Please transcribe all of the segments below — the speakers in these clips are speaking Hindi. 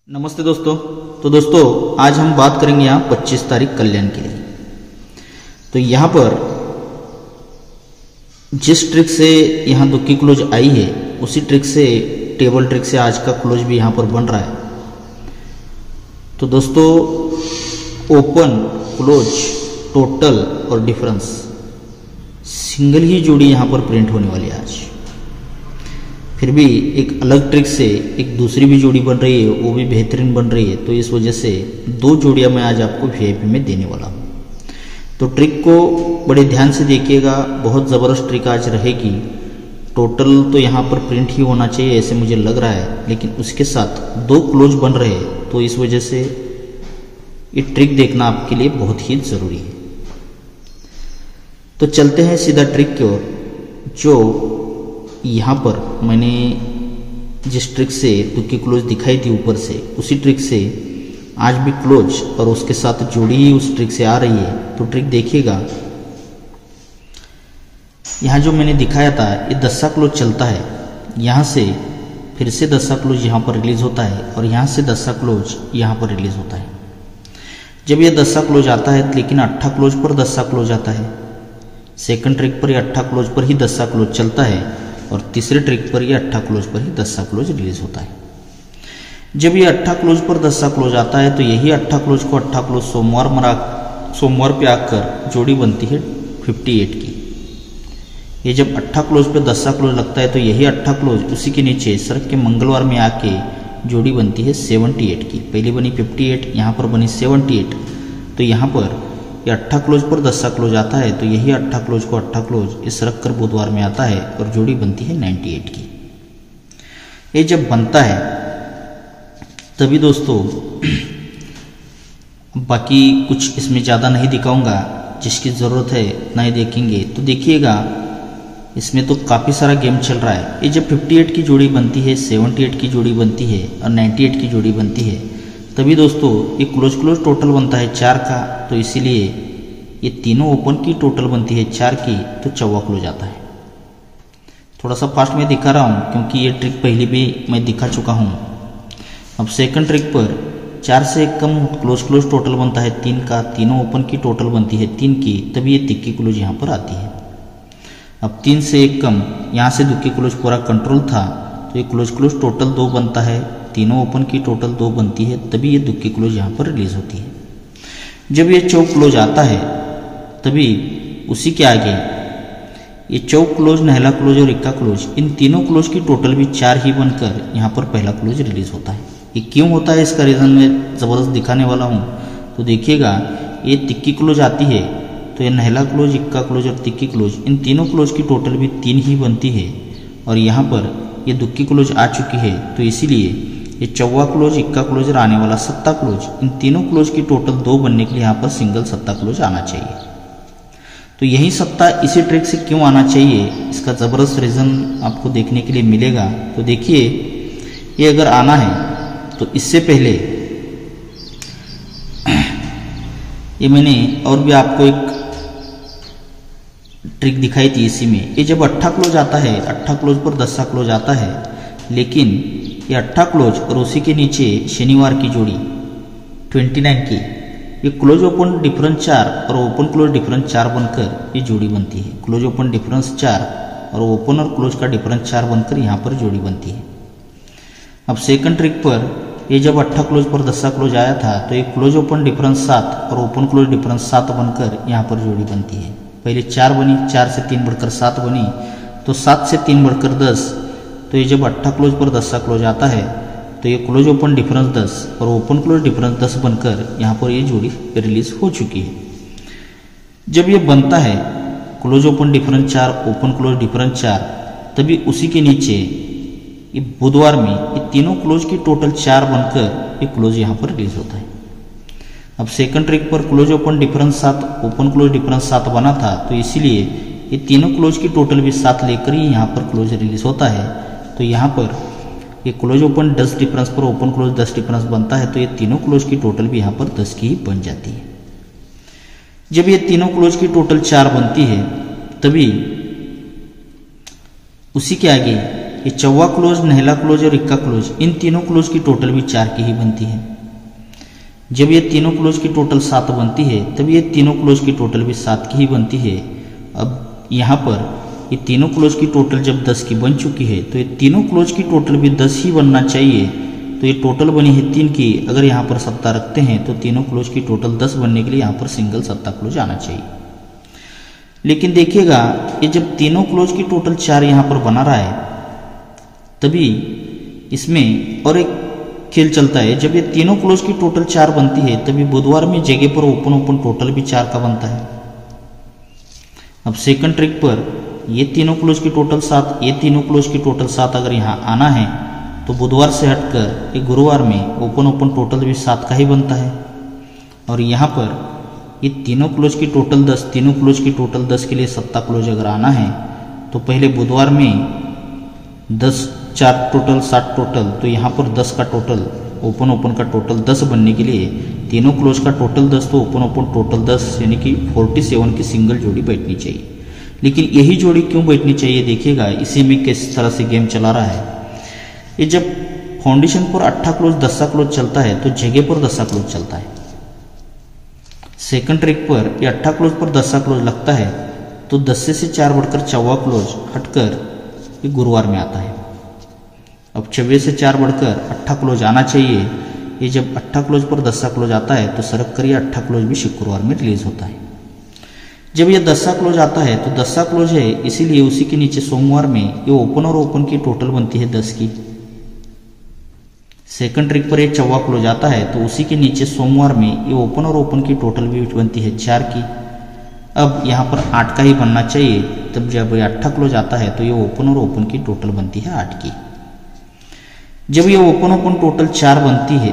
नमस्ते दोस्तों। तो दोस्तों आज हम बात करेंगे यहाँ 25 तारीख कल्याण के लिए। तो यहाँ पर जिस ट्रिक से यहाँ दुक्की क्लोज आई है उसी ट्रिक से टेबल ट्रिक से आज का क्लोज भी यहाँ पर बन रहा है। तो दोस्तों ओपन क्लोज टोटल और डिफरेंस सिंगल ही जोड़ी यहाँ पर प्रिंट होने वाली है आज। फिर भी एक अलग ट्रिक से एक दूसरी भी जोड़ी बन रही है, वो भी बेहतरीन बन रही है। तो इस वजह से दो जोड़ियां मैं आज आपको वीआईपी में देने वाला हूँ। तो ट्रिक को बड़े ध्यान से देखिएगा, बहुत ज़बरदस्त ट्रिक आज रहेगी। टोटल तो यहाँ पर प्रिंट ही होना चाहिए ऐसे मुझे लग रहा है, लेकिन उसके साथ दो क्लोज बन रहे हैं। तो इस वजह से ये ट्रिक देखना आपके लिए बहुत ही ज़रूरी है। तो चलते हैं सीधा ट्रिक की ओर। जो यहाँ पर मैंने जिस ट्रिक से दुक्की क्लोज दिखाई थी ऊपर से, उसी ट्रिक से आज भी क्लोज और उसके साथ जोड़ी ही उस ट्रिक से आ रही है। तो ट्रिक देखिएगा, यहाँ जो मैंने दिखाया था ये 10सा क्लोज चलता है। यहाँ से फिर से 10सा क्लोज यहाँ पर रिलीज होता है और यहाँ से 10सा क्लोज यहाँ पर रिलीज होता है। जब ये 10सा क्लोज आता है, लेकिन 8ठा क्लोज पर 10सा क्लोज आता है। सेकंड ट्रिक पर ये 8ठा क्लोज पर ही 10सा क्लोज चलता है और तीसरे ट्रिक पर ये 8ठा क्लोज पर ही 10सा क्लोज रिलीज होता है। जब ये 8ठा क्लोज पर 10सा क्लोज आता है तो यही 8ठा क्लोज को 8ठा क्लोज सोमवार पे आकर जोड़ी बनती है 58 की। ये जब 8ठा क्लोज पे 10सा क्लोज लगता है तो यही 8ठा क्लोज उसी के नीचे सरक के मंगलवार में आके जोड़ी बनती है 78 की। पहले बनी 58, यहाँ पर बनी 78। तो यहाँ पर ये 8ठा क्लोज पर 10सा क्लोज आता है तो यही 8ठा क्लोज को 8ठा क्लोज इस रख कर बुधवार में आता है और जोड़ी बनती है 98 की। ये जब बनता है तभी दोस्तों बाकी कुछ इसमें ज़्यादा नहीं दिखाऊंगा, जिसकी ज़रूरत है उतना ही देखेंगे। तो देखिएगा इसमें तो काफ़ी सारा गेम चल रहा है। ये जब 58 की जोड़ी बनती है, 78 की जोड़ी बनती है और 98 की जोड़ी बनती है, तभी दोस्तों ये क्लोज टोटल बनता है 4 का। तो इसीलिए ये तीनों ओपन की टोटल बनती है 4 की, तो 4वां क्लोज आता है। थोड़ा सा फास्ट में दिखा रहा हूँ क्योंकि ये ट्रिक पहले भी मैं दिखा चुका हूँ। अब सेकंड ट्रिक पर 4 से एक कम क्लोज टोटल बनता है 3 का, तीनों ओपन की टोटल बनती है 3 की, तभी ये तिक्की क्लोज यहाँ पर आती है। अब 3 से एक कम, यहाँ से दुक्की क्लोज पूरा कंट्रोल था तो ये क्लोज टोटल 2 बनता है, तीनों ओपन की टोटल 2 बनती है, तभी ये दुक्की क्लोज यहाँ पर रिलीज होती है। जब ये चौक क्लोज आता है तभी उसी के आगे ये चौक क्लोज, नहला क्लोज और इक्का क्लोज, इन तीनों क्लोज की टोटल भी 4 ही बनकर यहाँ पर पहला क्लोज रिलीज होता है। ये क्यों होता है इसका रीज़न मैं ज़बरदस्त दिखाने वाला हूँ। तो देखिएगा ये तिक्की क्लोज आती है तो ये नहला क्लोज, इक्का क्लोज और तिक्की क्लोज, इन तीनों क्लोज की टोटल भी 3 ही बनती है और यहाँ पर ये दुक्की क्लोज आ चुकी है। तो इसीलिए ये 4वां क्लोज, इक्का क्लोज और आने वाला 7 क्लोज, इन तीनों क्लोज की टोटल 2 बनने के लिए यहाँ पर सिंगल 7 क्लोज आना चाहिए। तो यही 7 इसी ट्रिक से क्यों आना चाहिए, इसका ज़बरदस्त रीज़न आपको देखने के लिए मिलेगा। तो देखिए ये अगर आना है तो इससे पहले ये मैंने और भी आपको एक ट्रिक दिखाई थी इसी में। ये जब 8ठा क्लोज आता है, 8ठा क्लोज पर 10सा क्लोज आता है, लेकिन ये 8ठा क्लोज और उसी के नीचे शनिवार की जोड़ी 29 की, ये क्लोज ओपन डिफरेंस 4 और ओपन क्लोज डिफरेंस 4 बनकर ये जोड़ी बनती है। क्लोज ओपन डिफरेंस 4 और ओपन और क्लोज का डिफरेंस 4 बनकर यहाँ पर जोड़ी बनती है। अब सेकंड ट्रिक पर ये जब 8ठा क्लोज पर 10सा क्लोज आया था तो ये क्लोज ओपन डिफरेंस 7 और ओपन क्लोज डिफरेंस 7 बनकर यहाँ पर जोड़ी बनती है। पहले 4 बनी, 4 से 3 बढ़कर 7 बनी, तो 7 से 3 बढ़कर 10। तो ये जब 8ठा क्लोज पर 10सा क्लोज आता है तो ये क्लोज ओपन डिफरेंस 10 और ओपन क्लोज डिफरेंस 10 बनकर यहाँ पर ये जोड़ी रिलीज हो चुकी है। जब ये बनता है close open difference 4, open close difference 4, तभी उसी के नीचे ये बुधवार में ये तीनों क्लोज की टोटल 4 बनकर ये क्लोज यहाँ पर रिलीज होता है। अब सेकंड ट्रिक पर close open difference 7, open close difference 7 बना था, तो इसीलिए ये तीनों क्लोज की टोटल भी 7 लेकर ही यहाँ पर क्लोज रिलीज होता है। तो यहाँ पर ये क्लोज ओपन 10 डिफरेंस पर ओपन क्लोज 10 डिफरेंस बनता है, तो ये तीनों क्लोज की टोटल भी यहाँ पर 10 की ही बन जाती है। जब ये तीनों क्लोज की टोटल 4 बनती है तभी उसी के आगे ये चौवा क्लोज, नहला क्लोज और इक्का क्लोज, इन तीनों क्लोज की टोटल भी 4 की ही बनती है। जब ये तीनों क्लोज की टोटल 7 बनती है तब ये तीनों क्लोज की टोटल भी 7 की ही बनती है। अब यहाँ पर ये तीनों क्लोज की टोटल जब 10 की बन चुकी है तो ये तीनों क्लोज की टोटल भी 10 ही बनना चाहिए। तो ये टोटल बनी है 3 की, अगर यहाँ पर सत्ता रखते हैं तो तीनों क्लोज की टोटल 10 बनने के लिए यहाँ पर सिंगल सत्ता क्लोज आना चाहिए। लेकिन देखिएगा ये जब तीनों क्लोज की टोटल 4 यहाँ पर बना रहा है तभी इसमें और एक खेल चलता है। जब ये तीनों क्लोज की टोटल 4 बनती है तभी बुधवार में जगह पर ओपन टोटल भी 4 का बनता है। अब सेकंड ट्रिक पर ये तीनों क्लोज की टोटल 7, ये तीनों क्लोज की टोटल 7 अगर यहाँ आना है तो बुधवार से हटकर ये गुरुवार में ओपन टोटल भी 7 का ही बनता है। और यहाँ पर ये तीनों क्लोज की टोटल 10, तीनों क्लोज की टोटल 10 के लिए सत्ता क्लोज अगर आना है तो पहले बुधवार में 10 4 टोटल 7 टोटल, तो यहाँ पर 10 का टोटल ओपन का टोटल 10 बनने के लिए तीनों क्लोज का टोटल 10 तो ओपन टोटल 10 यानी कि 47 की सिंगल जोड़ी बैठनी चाहिए। लेकिन यही जोड़ी क्यों बैठनी चाहिए देखिएगा, इसी में किस तरह से गेम चला रहा है। ये जब फाउंडेशन पर 8 क्लोज 10 क्लोज चलता है तो जगह पर 10 क्लोज चलता है। सेकंड ट्रिक पर ये 8 क्लोज पर 10 क्लोज लगता है तो 10 से 4 बढ़कर 14 क्लोज हटकर ये गुरुवार में आता है। अब 24 से 4 बढ़कर 8 क्लोज आना चाहिए। ये जब 8 क्लोज पर 10 क्लोज आता है तो सरक कर ये 8 क्लोज भी शुक्रवार में रिलीज होता है। जब ये 10 क्लोज आता है तो 10 क्लोज है, इसीलिए उसी के नीचे सोमवार में ये ओपन की टोटल बनती है 10 की। सेकंड ट्रिक पर ये 14 क्लोज आता है तो उसी के नीचे सोमवार में ये ओपन की टोटल भी बनती है 4 की। अब यहाँ पर 8 का ही बनना चाहिए, तब जब ये 8 क्लोज आता है तो ये ओपन की टोटल बनती है 8 की। जब ये ओपन टोटल 4 बनती है,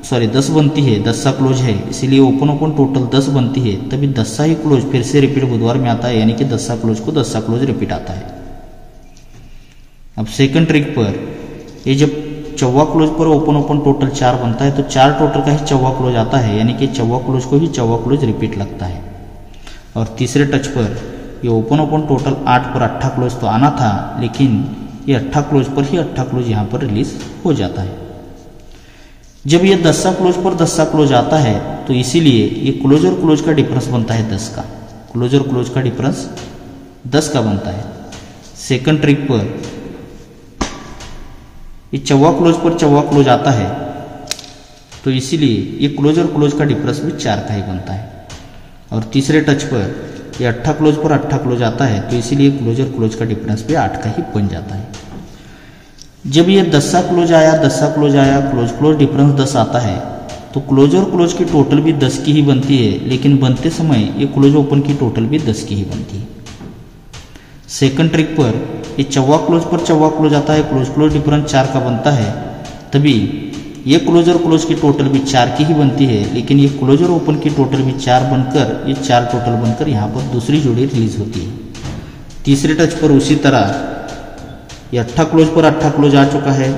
10 बनती है, 10 क्लोज है, इसीलिए ओपन टोटल 10 बनती है, तभी 10 ही क्लोज फिर से रिपीट बुधवार में आता है, यानी कि 10 क्लोज को 10 क्लोज रिपीट आता है। अब सेकंड ट्रिक पर ये जब 14 क्लोज पर ओपन टोटल 4 बनता है तो 4 टोटल का ही 14 क्लोज आता है, यानी कि 14 क्लोज को ही 14 क्लोज रिपीट लगता है। और तीसरे टच पर ये ओपन टोटल 8 पर 8 क्लोज तो आना था, लेकिन ये 8 क्लोज पर ही 8 क्लोज यहाँ पर रिलीज हो जाता है। जब ये 10 क्लोज पर 10 क्लोज आता है तो इसीलिए ये क्लोज और क्लोज का डिफरेंस बनता है 10 का, क्लोज और क्लोज का डिफरेंस 10 का बनता है। सेकंड ट्रिक पर ये 14 क्लोज पर 14 क्लोज आता है तो इसीलिए ये क्लोज और क्लोज का डिफरेंस भी 4 का ही बनता है। और तीसरे टच पर ये 8 क्लोज पर 8 क्लोज आता है तो इसीलिए क्लोज और क्लोज का डिफरेंस भी 8 का ही बन जाता है। जब ये 10 क्लोज आया, 10 क्लोज आया, क्लोज डिफरेंस 10 आता है तो क्लोज और क्लोज की टोटल भी 10 की ही बनती है, लेकिन बनते समय ये क्लोज ओपन की टोटल भी 10 की ही बनती है। सेकंड ट्रिक पर ये 14 क्लोज पर 14 क्लोज आता है, क्लोज डिफरेंस 4 का बनता है, तभी ये क्लोज और क्लोज की टोटल भी 4 की ही बनती है, लेकिन ये क्लोज और ओपन की टोटल भी 4 बनकर ये 4 टोटल बनकर यहाँ पर दूसरी जोड़ी रिलीज होती है। तीसरे टच पर उसी तरह ये 8 क्लोज पर 8 क्लोज आ चुका है,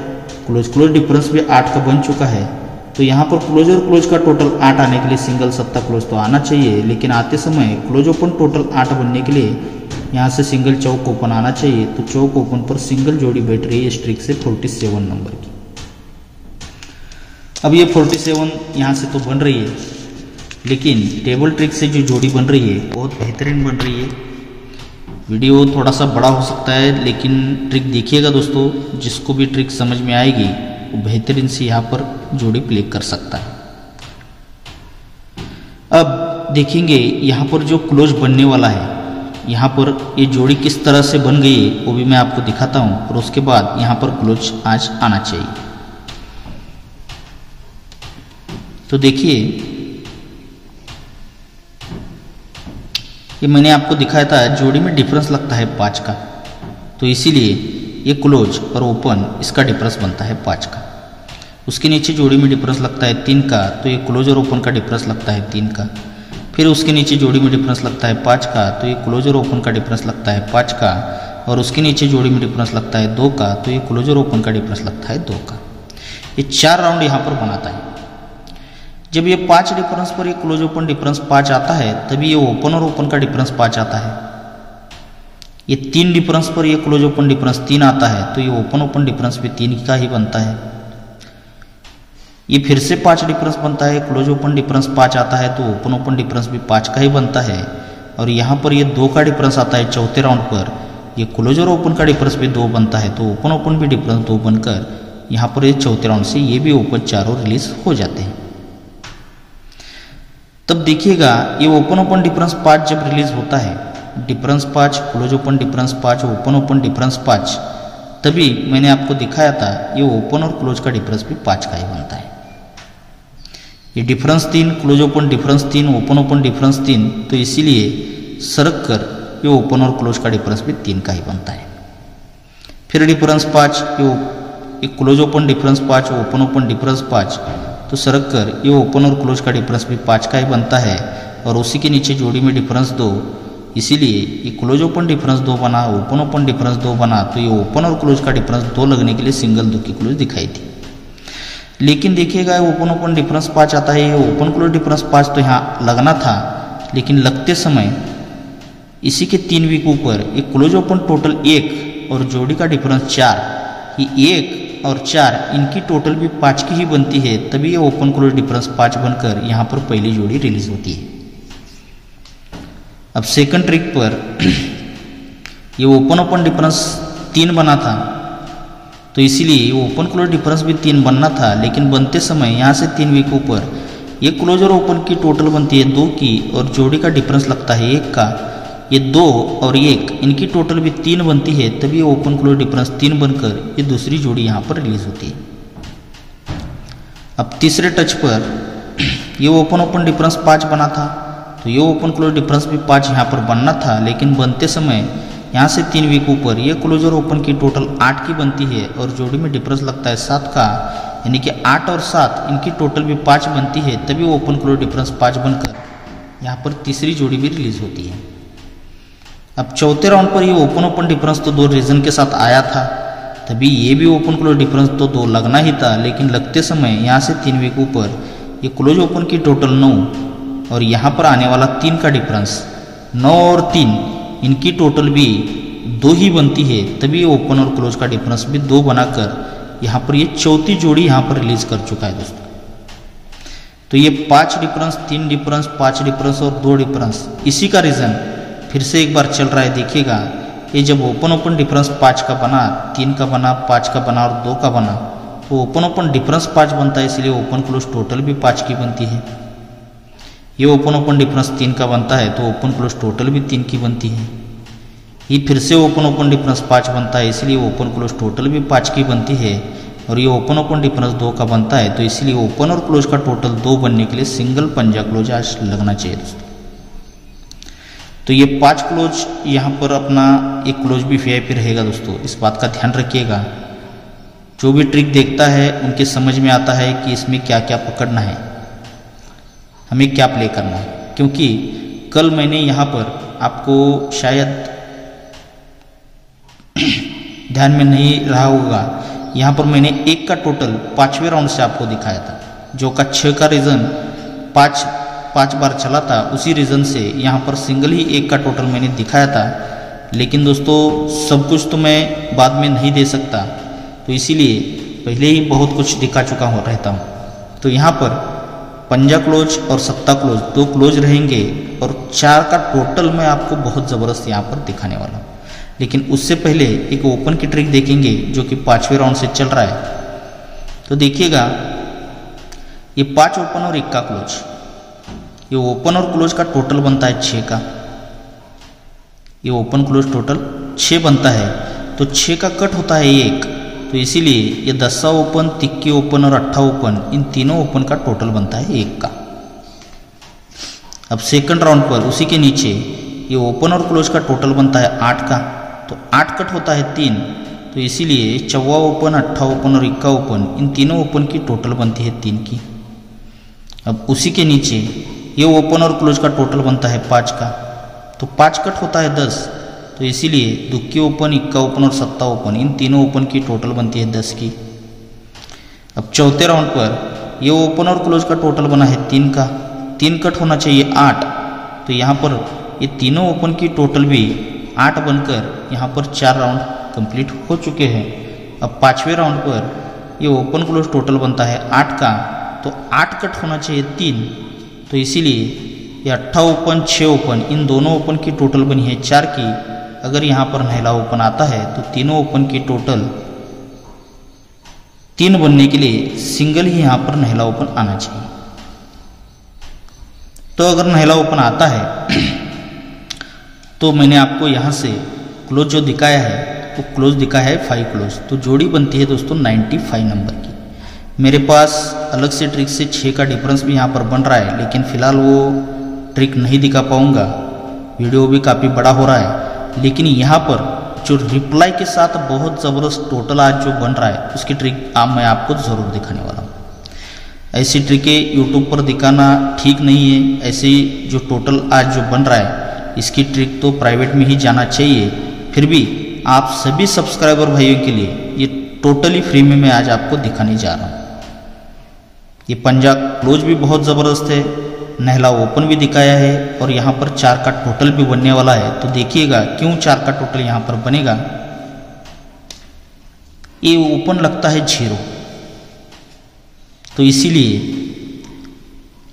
क्लोज डिफरेंस भी 8 का बन चुका है, तो यहाँ पर क्लोज और क्लोज का टोटल 8 आने के लिए सिंगल सत्ता क्लोज तो आना चाहिए, लेकिन आते समय क्लोज ओपन टोटल 8 बनने के लिए यहाँ से सिंगल चौक ओपन आना चाहिए। तो चौक ओपन पर सिंगल जोड़ी बैठ रही है इस ट्रिक से 47 नंबर की। अब ये 47 यहाँ से तो बन रही है, लेकिन टेबल ट्रिक से जो जोड़ी बन रही है बहुत बेहतरीन बन रही है। वीडियो थोड़ा सा बड़ा हो सकता है, लेकिन ट्रिक देखिएगा दोस्तों, जिसको भी ट्रिक समझ में आएगी वो बेहतरीन से यहाँ पर जोड़ी प्ले कर सकता है। अब देखेंगे यहाँ पर जो क्लोज बनने वाला है, यहाँ पर ये जोड़ी किस तरह से बन गई है वो भी मैं आपको दिखाता हूँ, और उसके बाद यहाँ पर क्लोज आज आना चाहिए। तो देखिए ये मैंने आपको दिखाया था, जोड़ी में डिफरेंस लगता है 5 का, तो इसीलिए ये क्लोज और ओपन इसका डिफरेंस बनता है 5 का। उसके नीचे जोड़ी में डिफरेंस लगता है 3 का, तो ये क्लोज और ओपन का डिफरेंस लगता है 3 का। फिर उसके नीचे जोड़ी में डिफरेंस लगता है 5 का, तो ये क्लोज और ओपन का डिफरेंस लगता है 5 का। और उसके नीचे जोड़ी में डिफरेंस लगता है 2 का, तो ये क्लोज और ओपन का डिफरेंस लगता है 2 का। ये 4 राउंड यहाँ पर बनाता है। जब ये 5 डिफरेंस पर ये क्लोज ओपन डिफरेंस 5 आता है, तभी ये ओपन और ओपन का डिफरेंस 5 आता है। ये 3 डिफरेंस पर ये क्लोज ओपन डिफरेंस 3 आता है, तो ये ओपन ओपन डिफरेंस भी 3 का ही बनता है। ये फिर से 5 डिफरेंस बनता है, क्लोज ओपन डिफरेंस 5 आता है, तो ओपन ओपन डिफरेंस भी 5 का ही बनता है। और यहाँ पर ये 2 का डिफरेंस आता है चौथे राउंड पर, ये क्लोज और ओपन का डिफरेंस भी 2 बनता है, तो ओपन ओपन भी डिफरेंस 2 बनकर यहाँ पर ये चौथे राउंड से ये भी ओपन चारों रिलीज हो जाते हैं। तब देखिएगा ये ओपन ओपन डिफरेंस 5 जब रिलीज होता है, difference 5, close open difference 5, open open difference 5, तभी मैंने आपको दिखाया था ये ओपन और क्लोज का डिफरेंस भी 5 का ही बनता है। ये difference 3, close open difference 3, open open difference 3, तो इसीलिए सरक कर ये ओपन और क्लोज का डिफरेंस भी 3 का ही बनता है। फिर डिफरेंस 5, ये close open difference 5, open open difference 5, तो सरक कर ये ओपन और क्लोज का डिफरेंस भी 5 का ही बनता है। और उसी के नीचे जोड़ी में डिफरेंस 2, इसीलिए ये क्लोज ओपन डिफरेंस 2 बना, ओपन ओपन डिफरेंस 2 बना, तो ये ओपन और क्लोज का डिफरेंस 2 लगने के लिए सिंगल 2 की क्लोज दिखाई थी। लेकिन देखिएगा ओपन ओपन डिफरेंस 5 आता है, ये ओपन क्लोज डिफरेंस 5 तो यहाँ लगना था, लेकिन लगते समय इसी के 3 वीक ऊपर एक क्लोज ओपन टोटल 1 और जोड़ी का डिफरेंस 4, ये 1 और 4 इनकी टोटल भी 5 की ही बनती है, तभी ये ओपन क्लोज डिफरेंस 5 बनकर यहाँ पर पहली जोड़ी रिलीज होती है। अब सेकंड ट्रिक पर ये ओपन ओपन डिफरेंस 3 बना था, तो इसीलिए ओपन क्लोज डिफरेंस भी 3 बनना था, लेकिन बनते समय यहाँ से 3 वीक ऊपर ये क्लोज और ओपन की टोटल बनती है 2 की और जोड़ी का डिफरेंस लगता है 1 का, ये 2 और 1 इनकी टोटल भी 3 बनती है, तभी ये ओपन क्लोज डिफरेंस 3 बनकर ये दूसरी जोड़ी यहाँ पर रिलीज होती है। अब तीसरे टच पर ये ओपन ओपन डिफरेंस 5 बना था, तो ये ओपन क्लोज डिफरेंस भी 5 यहाँ पर बनना था, लेकिन बनते समय यहाँ से 3 वीक ऊपर ये क्लोज और ओपन की टोटल 8 की बनती है और जोड़ी में डिफरेंस लगता है 7 का, यानी कि 8 और 7 इनकी टोटल भी 5 बनती है, तभी ओपन क्लोज डिफरेंस 5 बनकर यहाँ पर तीसरी जोड़ी भी रिलीज होती है। अब चौथे राउंड पर ये ओपन ओपन डिफरेंस तो 2 रीजन के साथ आया था, तभी ये भी ओपन क्लोज डिफरेंस तो 2 लगना ही था, लेकिन लगते समय यहाँ से 3 वीक ऊपर ये क्लोज ओपन की टोटल 9 और यहाँ पर आने वाला 3 का डिफरेंस 9 और 3 इनकी टोटल भी 2 ही बनती है, तभी ओपन और क्लोज का डिफरेंस भी 2 बनाकर यहाँ पर ये चौथी जोड़ी यहाँ पर रिलीज कर चुका है दोस्तों। तो ये 5 डिफरेंस, 3 डिफरेंस, 5 डिफरेंस और 2 डिफरेंस, इसी का रीज़न फिर से एक बार चल रहा है। देखिएगा ये जब ओपन ओपन डिफरेंस 5 का बना, 3 का बना, 5 का बना और 2 का बना, तो ओपन ओपन डिफरेंस 5 बनता है, इसलिए ओपन क्लोज टोटल भी 5 की बनती है। ये ओपन ओपन डिफरेंस 3 का बनता है, तो ओपन क्लोज टोटल भी 3 की बनती है। ये फिर से ओपन ओपन डिफरेंस 5 बनता है, इसलिए ओपन क्लोज टोटल भी 5 की बनती है। और ये ओपन ओपन डिफरेंस 2 का बनता है, तो इसलिए ओपन और क्लोज का टोटल 2 बनने के लिए सिंगल पंजा क्लोज आज लगना चाहिए दोस्तों। तो ये 5 क्लोज यहाँ पर अपना एक क्लोज भी वीआईपी रहेगा दोस्तों, इस बात का ध्यान रखिएगा। जो भी ट्रिक देखता है उनके समझ में आता है कि इसमें क्या क्या पकड़ना है, हमें क्या प्ले करना है। क्योंकि कल मैंने यहाँ पर आपको शायद ध्यान में नहीं रहा होगा, यहाँ पर मैंने 1 का टोटल 5वें राउंड से आपको दिखाया था, जो का 6 का रीज़न 5 बार चला था, उसी रीज़न से यहाँ पर सिंगल ही 1 का टोटल मैंने दिखाया था। लेकिन दोस्तों सब कुछ तो मैं बाद में नहीं दे सकता, तो इसीलिए पहले ही बहुत कुछ दिखा चुका हो रहता हूँ। तो यहाँ पर पंजा क्लोज और सत्ता क्लोज 2 क्लोज रहेंगे और 4 का टोटल मैं आपको बहुत ज़बरदस्त यहाँ पर दिखाने वाला हूँ। लेकिन उससे पहले एक ओपन की ट्रिक देखेंगे जो कि 5वें राउंड से चल रहा है। तो देखिएगा ये 5 ओपन और 1 का क्लोज, ये ओपन और क्लोज का टोटल बनता है 6 का, ये ओपन क्लोज टोटल 6 बनता है, तो 6 का कट होता है 1, तो इसीलिए ये 10 ओपन, 3 ओपन और 8 ओपन, इन तीनों ओपन का टोटल बनता है 1 का। अब सेकंड राउंड पर उसी के नीचे ये ओपन और क्लोज का टोटल बनता है 8 का, तो 8 कट होता है 3, तो इसीलिए 14 ओपन, 8 ओपन और 1 ओपन, इन तीनों ओपन की टोटल बनती है 3 की। अब उसी के नीचे ये ओपन और क्लोज का टोटल बनता है 5 का, तो 5 कट होता है 10, तो इसीलिए 2 ओपन, 1 ओपन और 7 ओपन, इन तीनों ओपन की टोटल बनती है 10 की। अब चौथे राउंड पर ये ओपन और क्लोज का टोटल बना है 3 का, 3 कट होना चाहिए 8, तो यहाँ पर ये तीनों ओपन की टोटल भी 8 बनकर यहाँ पर 4 राउंड कंप्लीट हो चुके हैं। अब 5वें राउंड पर ये ओपन क्लोज टोटल बनता है 8 का, तो 8 कट होना चाहिए 3, तो इसीलिए ये 8 ओपन 6 ओपन इन दोनों ओपन की टोटल बनी है 4 की। अगर यहाँ पर नहला ओपन आता है तो तीनों ओपन की टोटल 3 बनने के लिए सिंगल ही यहाँ पर नहला ओपन आना चाहिए। तो अगर नहला ओपन आता है तो मैंने आपको यहाँ से क्लोज जो दिखाया है वो क्लोज दिखाया है 5 क्लोज, तो जोड़ी बनती है दोस्तों 95 नंबर की। मेरे पास अलग से ट्रिक से 6 का डिफरेंस भी यहाँ पर बन रहा है, लेकिन फ़िलहाल वो ट्रिक नहीं दिखा पाऊँगा, वीडियो भी काफ़ी बड़ा हो रहा है। लेकिन यहाँ पर जो रिप्लाई के साथ बहुत ज़बरदस्त टोटल आज जो बन रहा है उसकी ट्रिक मैं आपको ज़रूर दिखाने वाला हूँ। ऐसी ट्रिकें यूट्यूब पर दिखाना ठीक नहीं है। ऐसे जो टोटल आज जो बन रहा है इसकी ट्रिक तो प्राइवेट में ही जाना चाहिए। फिर भी आप सभी सब्सक्राइबर भाइयों के लिए ये टोटली फ्री में मैं आज आपको दिखाने जा रहा हूँ। ये पंजा क्लोज भी बहुत ज़बरदस्त है, नहला ओपन भी दिखाया है और यहाँ पर 4 का टोटल भी बनने वाला है। तो देखिएगा क्यों 4 का टोटल यहाँ पर बनेगा। ये ओपन लगता है 0, तो इसीलिए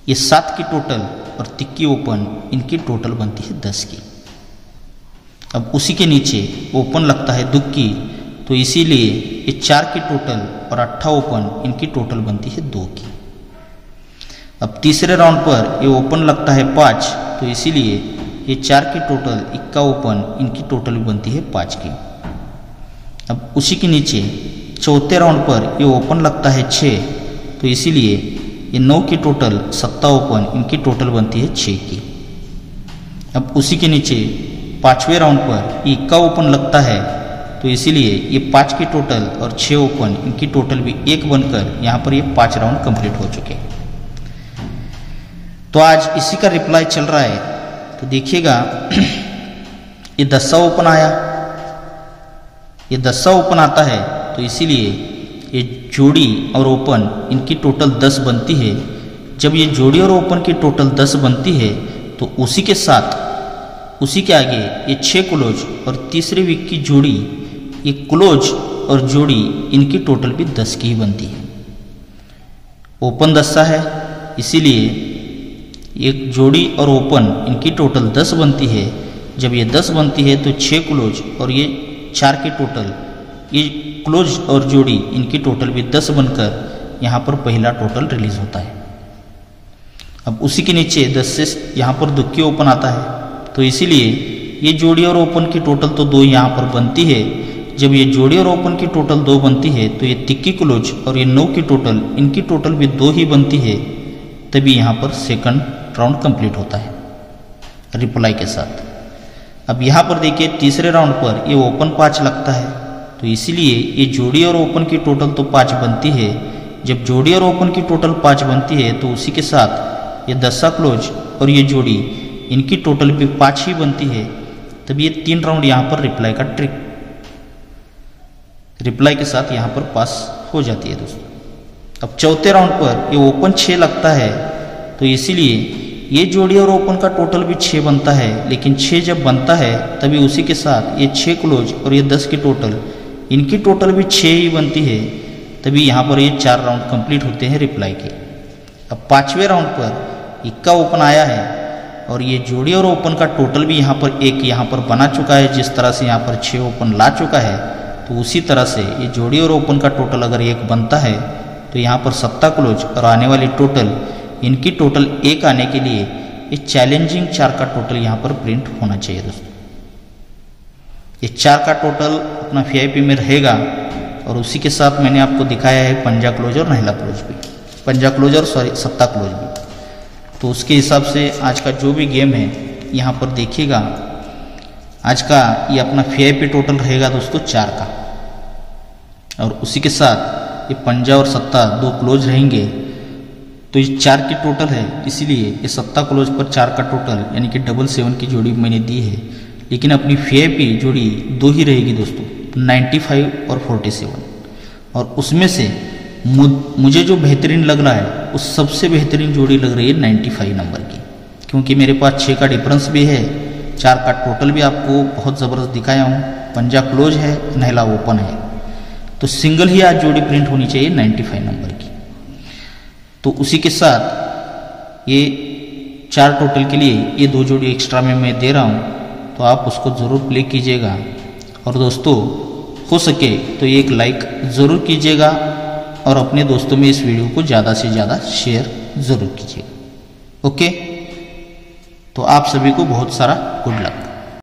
ये 7 की टोटल और तिक्की ओपन इनकी टोटल बनती है 10 की। अब उसी के नीचे ओपन लगता है दुक्की, तो इसीलिए ये 4 की टोटल और 8 ओपन इनकी टोटल बनती है 2 की। अब तीसरे राउंड पर ये ओपन लगता है 5, तो इसीलिए ये 4 की टोटल 1 ओपन इनकी टोटल बनती है 5 की। अब उसी के नीचे चौथे राउंड पर ये ओपन लगता है 6, तो इसीलिए ये 9 की टोटल 7 ओपन इनकी टोटल बनती है 6 की। अब उसी के नीचे 5वें राउंड पर ये 1 ओपन लगता है, तो इसीलिए ये 5 की टोटल और 6 ओपन इनकी टोटल भी 1 बनकर यहाँ पर ये 5 राउंड कंप्लीट हो चुके हैं। तो आज इसी का रिप्लाई चल रहा है, तो देखिएगा ये 10 ओपन आया, ये 10 ओपन आता है, तो इसीलिए ये जोड़ी और ओपन इनकी टोटल 10 बनती है। जब ये जोड़ी और ओपन की टोटल 10 बनती है तो उसी के साथ उसी के आगे ये 6 क्लोज और तीसरे वीक की जोड़ी ये क्लोज और जोड़ी इनकी टोटल भी 10 की ही बनती है। ओपन 10 है, इसीलिए एक जोड़ी और ओपन इनकी टोटल 10 बनती है। जब ये 10 बनती है तो 6 क्लोज और ये 4 की टोटल ये क्लोज और जोड़ी इनकी टोटल भी 10 बनकर यहाँ पर पहला टोटल रिलीज होता है। अब उसी के नीचे 10 से यहाँ पर दुक्की ओपन आता है, तो इसीलिए ये जोड़ी और ओपन की टोटल तो 2 यहाँ पर बनती है। जब ये जोड़ी और ओपन की टोटल 2 बनती है तो ये तिक्की क्लोज और ये 9 की टोटल इनकी टोटल भी 2 ही बनती है। तभी यहाँ पर सेकंड राउंड कंप्लीट होता है रिप्लाई के साथ। अब यहाँ पर देखिए तीसरे राउंड पर ये ओपन 5 लगता है, तो इसीलिए ये जोड़ी और ओपन की टोटल तो 5 बनती है। जब जोड़ी और ओपन की टोटल 5 बनती है तो उसी के साथ ये 10 क्लोज और ये जोड़ी इनकी टोटल भी 5 ही बनती है। तब ये 3 राउंड यहाँ पर रिप्लाई का ट्रिक रिप्लाई के साथ यहाँ पर पास हो जाती है दोस्तों। अब चौथे राउंड पर ये ओपन 6 लगता है, तो इसीलिए ये जोड़ी और ओपन का टोटल भी 6 बनता है। लेकिन 6 जब बनता है तभी उसी के साथ ये 6 क्लोज और ये 10 की टोटल इनकी टोटल भी 6 ही बनती है। तभी यहाँ पर ये 4 राउंड कंप्लीट होते हैं रिप्लाई के। अब 5वें राउंड पर 1 ओपन आया है और ये जोड़ी और ओपन का टोटल भी यहाँ पर 1 यहाँ पर बना चुका है। जिस तरह से यहाँ पर 6 ओपन ला चुका है, तो उसी तरह से ये जोड़ी और ओपन का टोटल अगर 1 बनता है तो यहाँ पर 7 क्लोज और आने वाली टोटल इनकी टोटल 1 आने के लिए ये चैलेंजिंग 4 का टोटल यहाँ पर प्रिंट होना चाहिए दोस्तों। ये 4 का टोटल अपना VIP में रहेगा और उसी के साथ मैंने आपको दिखाया है पंजा क्लोज और नहला क्लोज भी, पंजा क्लोज और 7 क्लोज भी। तो उसके हिसाब से आज का जो भी गेम है यहाँ पर देखिएगा, आज का ये अपना VIP टोटल रहेगा दोस्तों 4 का, और उसी के साथ ये पंजा और 7 2 क्लोज रहेंगे। तो ये 4 की टोटल है, इसीलिए ये 7 क्लोज पर 4 का टोटल यानी कि 7 की जोड़ी मैंने दी है। लेकिन अपनी VIP जोड़ी 2 ही रहेगी दोस्तों, 95 और 47, और उसमें से मुझे जो बेहतरीन लग रहा है उस सबसे बेहतरीन जोड़ी लग रही है 95 नंबर की, क्योंकि मेरे पास 6 का डिफरेंस भी है 4 का टोटल भी आपको बहुत ज़बरदस्त दिखाया हूँ। पंजा क्लोज है, नहला ओपन है। तो सिंगल ही आज जोड़ी प्रिंट होनी चाहिए 95 नंबर की। तो उसी के साथ ये 4 टोटल के लिए ये 2 जोड़ी एक्स्ट्रा में मैं दे रहा हूँ, तो आप उसको ज़रूर प्ले कीजिएगा। और दोस्तों हो सके तो एक लाइक ज़रूर कीजिएगा और अपने दोस्तों में इस वीडियो को ज़्यादा से ज़्यादा शेयर ज़रूर कीजिएगा। ओके, तो आप सभी को बहुत सारा गुड लक।